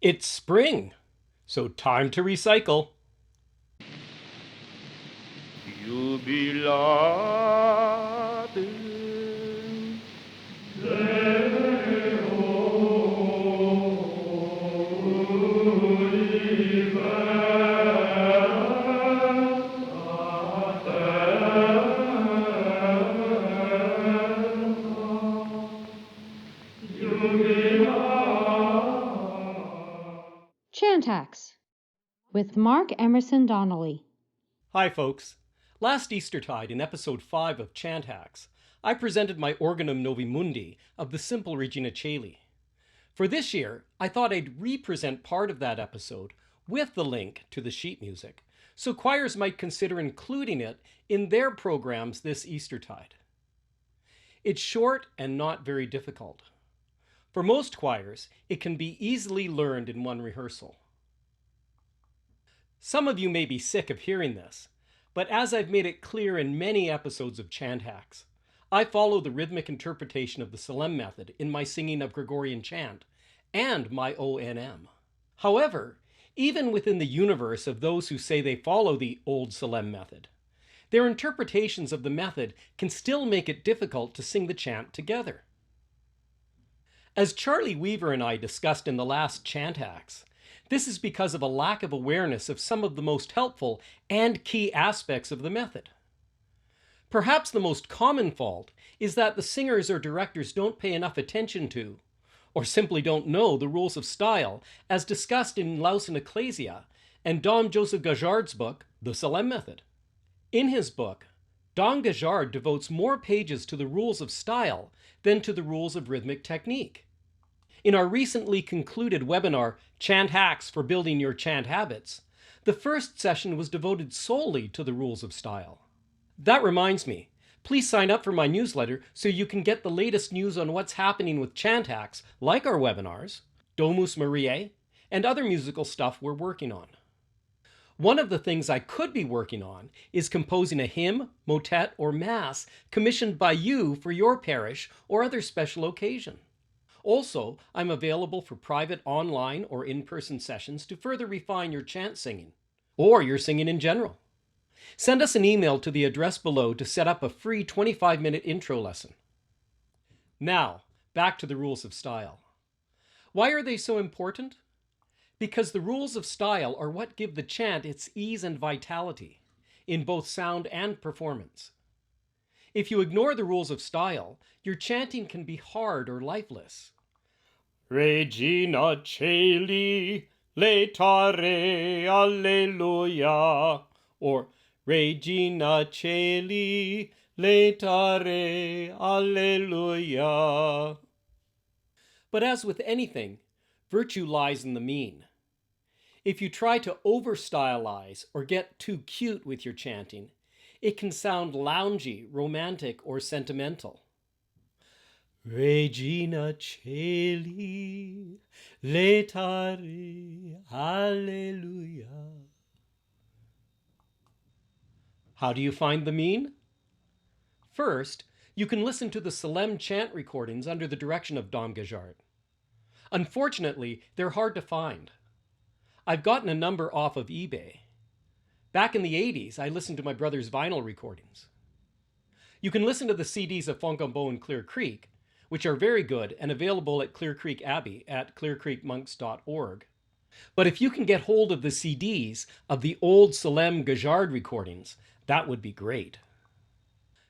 It's spring, so time to recycle. Jubilatem ChantHacks with Mark Emerson Donnelly. Hi, folks. Last Eastertide, in episode 5 of ChantHacks, I presented my Organum Novi Mundi of the simple Regina Caeli. For this year, I thought I'd re-present part of that episode with the link to the sheet music, so choirs might consider including it in their programs this Eastertide. It's short and not very difficult. For most choirs, it can be easily learned in one rehearsal. Some of you may be sick of hearing this, but as I've made it clear in many episodes of ChantHacks, I follow the rhythmic interpretation of the Solesmes method in my singing of Gregorian chant and my ONM. However, even within the universe of those who say they follow the old Solesmes method, their interpretations of the method can still make it difficult to sing the chant together. As Charlie Weaver and I discussed in the last ChantHacks, this is because of a lack of awareness of some of the most helpful and key aspects of the method. Perhaps the most common fault is that the singers or directors don't pay enough attention to, or simply don't know, the rules of style, as discussed in Laus and Ecclesia and Dom Gajard's book, The Solesmes Method. In his book, Dom Gajard devotes more pages to the rules of style than to the rules of rhythmic technique. In our recently concluded webinar, ChantHacks for Building Your Chant Habits, the first session was devoted solely to the rules of style. That reminds me, please sign up for my newsletter so you can get the latest news on what's happening with ChantHacks, like our webinars, Domus Mariae, and other musical stuff we're working on. One of the things I could be working on is composing a hymn, motet, or mass commissioned by you for your parish or other special occasion. Also, I'm available for private online or in-person sessions to further refine your chant singing, or your singing in general. Send us an email to the address below to set up a free 25-minute intro lesson. Now, back to the rules of style. Why are they so important? Because the rules of style are what give the chant its ease and vitality, in both sound and performance. If you ignore the rules of style, your chanting can be hard or lifeless. Regina Caeli, laetare, alleluia, or Regina Caeli, laetare, alleluia. But as with anything, virtue lies in the mean. If you try to over-stylize or get too cute with your chanting, it can sound loungy, romantic, or sentimental. Regina Caeli, laetare, alleluia. How do you find the mean? First, you can listen to the Solesmes chant recordings under the direction of Dom Gajard. Unfortunately, they're hard to find. I've gotten a number off of eBay. Back in the 80s, I listened to my brother's vinyl recordings. You can listen to the CDs of Fontgambault and Clear Creek, which are very good and available at Clear Creek Abbey at clearcreekmonks.org. But if you can get hold of the CDs of the old Solesmes Gajard recordings, that would be great.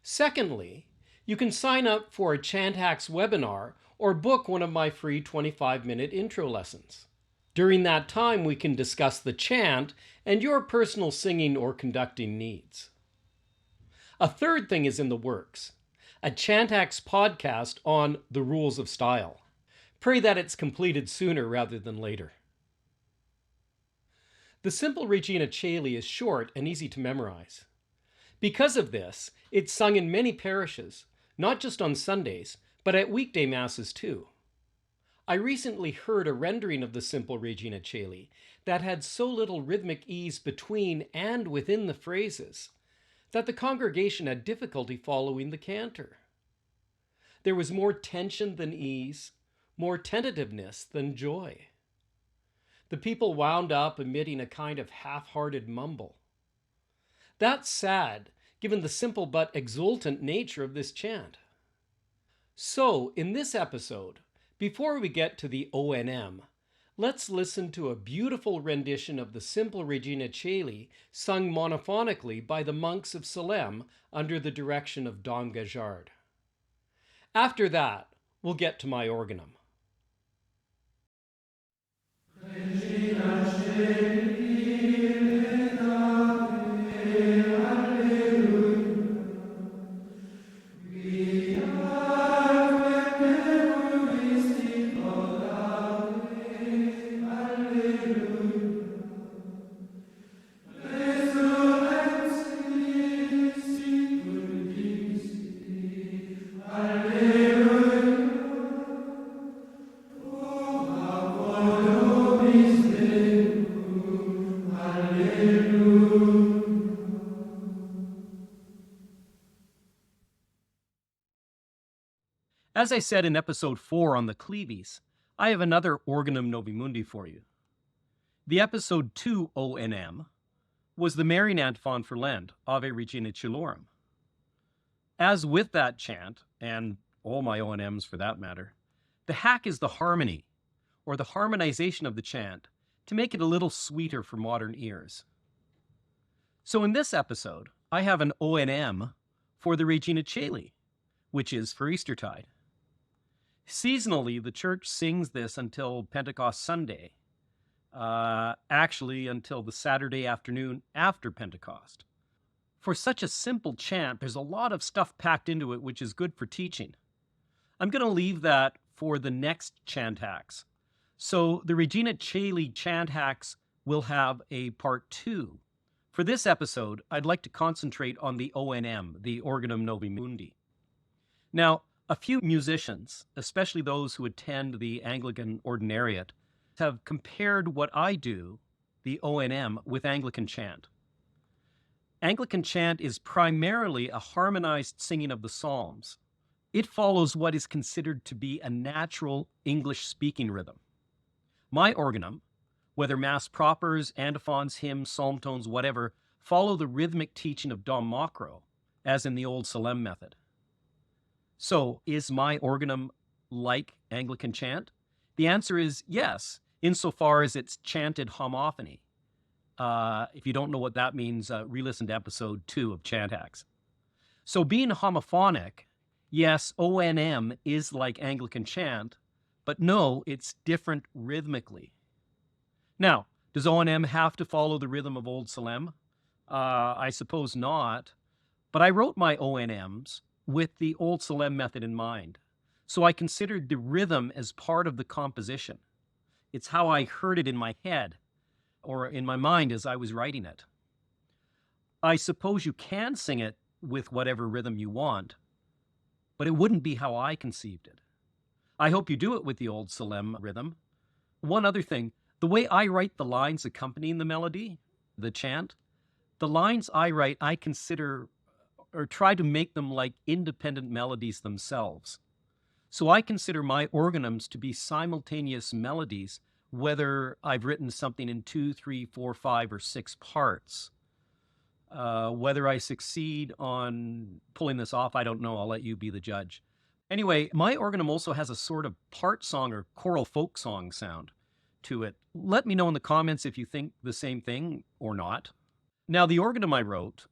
Secondly, you can sign up for a ChantHacks webinar or book one of my free 25-minute intro lessons. During that time, we can discuss the chant and your personal singing or conducting needs. A third thing is in the works, a ChantHacks podcast on the rules of style. Pray that it's completed sooner rather than later. The simple Regina Caeli is short and easy to memorize. Because of this, it's sung in many parishes, not just on Sundays, but at weekday masses too. I recently heard a rendering of the simple Regina Caeli that had so little rhythmic ease between and within the phrases that the congregation had difficulty following the cantor. There was more tension than ease, more tentativeness than joy. the people wound up emitting a kind of half-hearted mumble. That's sad, given the simple but exultant nature of this chant. So, in this episode, before we get to the ONM, let's listen to a beautiful rendition of the simple Regina Caeli sung monophonically by the monks of Solesmes under the direction of Dom Gajard. After that, we'll get to my organum. As I said in episode 4 on the Cleevies, I have another Organum Novi Mundi for you. The episode 2 ONM was the Marian antiphon for Lent, Ave Regina Caeli ONM. As with that chant, and all my ONMs for that matter, the hack is the harmony, or the harmonization of the chant, to make it a little sweeter for modern ears. So in this episode, I have an ONM for the Regina Caeli, which is for Eastertide. Seasonally, the church sings this until Pentecost Sunday, actually until the Saturday afternoon after Pentecost. For such a simple chant, there's a lot of stuff packed into it, which is good for teaching. I'm going to leave that for the next ChantHacks. So the Regina Caeli ChantHacks will have a part 2. For this episode, I'd like to concentrate on the ONM, the Organum Novi Mundi. Now, a few musicians, especially those who attend the Anglican Ordinariate, have compared what I do, the ONM, with Anglican chant. Anglican chant is primarily a harmonized singing of the Psalms. It follows what is considered to be a natural English-speaking rhythm. My organum, whether mass propers, antiphons, hymns, psalm tones, whatever, follow the rhythmic teaching of Dom Macro, as in the old Solesmes method. So, is my organum like Anglican chant? The answer is yes, insofar as it's chanted homophony. If you don't know what that means, re-listen to episode 2 of ChantHacks. So being homophonic, yes, ONM is like Anglican chant, but no, it's different rhythmically. Now, does ONM have to follow the rhythm of Old Solesmes? I suppose not, but I wrote my ONMs with the Old Solesmes method in mind. So I considered the rhythm as part of the composition. It's how I heard it in my head, or in my mind as I was writing it. I suppose you can sing it with whatever rhythm you want, but it wouldn't be how I conceived it. I hope you do it with the Old Solesmes rhythm. One other thing, the way I write the lines accompanying the melody, the chant, the lines I write, I consider or try to make them like independent melodies themselves. So I consider my organums to be simultaneous melodies, whether I've written something in 2, 3, 4, 5, or 6 parts. Whether I succeed on pulling this off, I don't know. I'll let you be the judge. Anyway, my organum also has a sort of part song or choral folk song sound to it. Let me know in the comments if you think the same thing or not. Now, the organum I wrote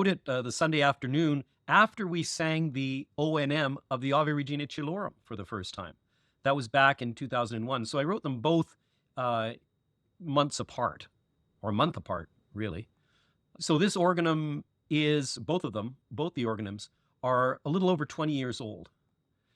it the Sunday afternoon after we sang the ONM of the Ave Regina Caeli ONM for the first time. That was back in 2001. So I wrote them both months apart, or a month apart, really. So this organum is, both of them, both the organums, are a little over 20 years old.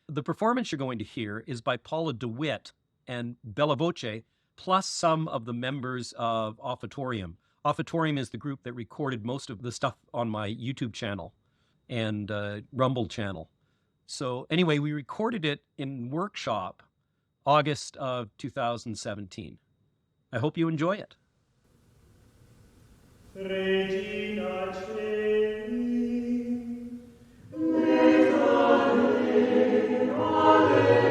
The performance you're going to hear is by Paula DeWitt and Bella Voce, plus some of the members of Offertorium. Offertorium is the group that recorded most of the stuff on my YouTube channel and Rumble channel. So anyway, we recorded it in workshop August of 2017. I hope you enjoy it. Regina Caeli, alleluia, alleluia,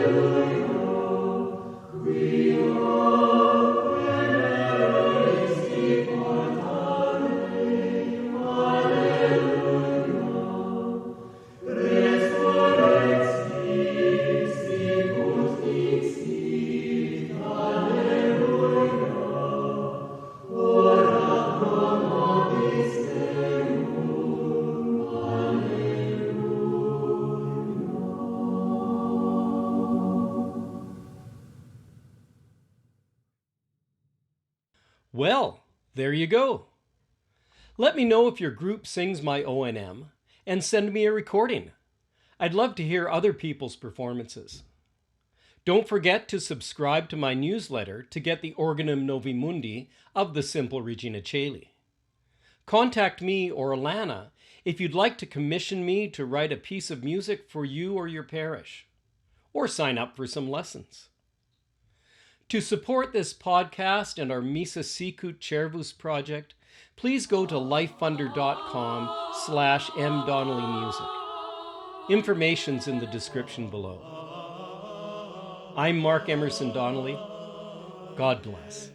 Well, there you go. Let me know if your group sings my ONM and send me a recording. I'd love to hear other people's performances. Don't forget to subscribe to my newsletter to get the Organum Novi Mundi of the simple Regina Caeli. Contact me or Alana if you'd like to commission me to write a piece of music for you or your parish, or sign up for some lessons. To support this podcast and our Misa Sicut Cervus project, please go to lifefunder.com/mdonnellymusic. Information's in the description below. I'm Mark Emerson Donnelly. God bless.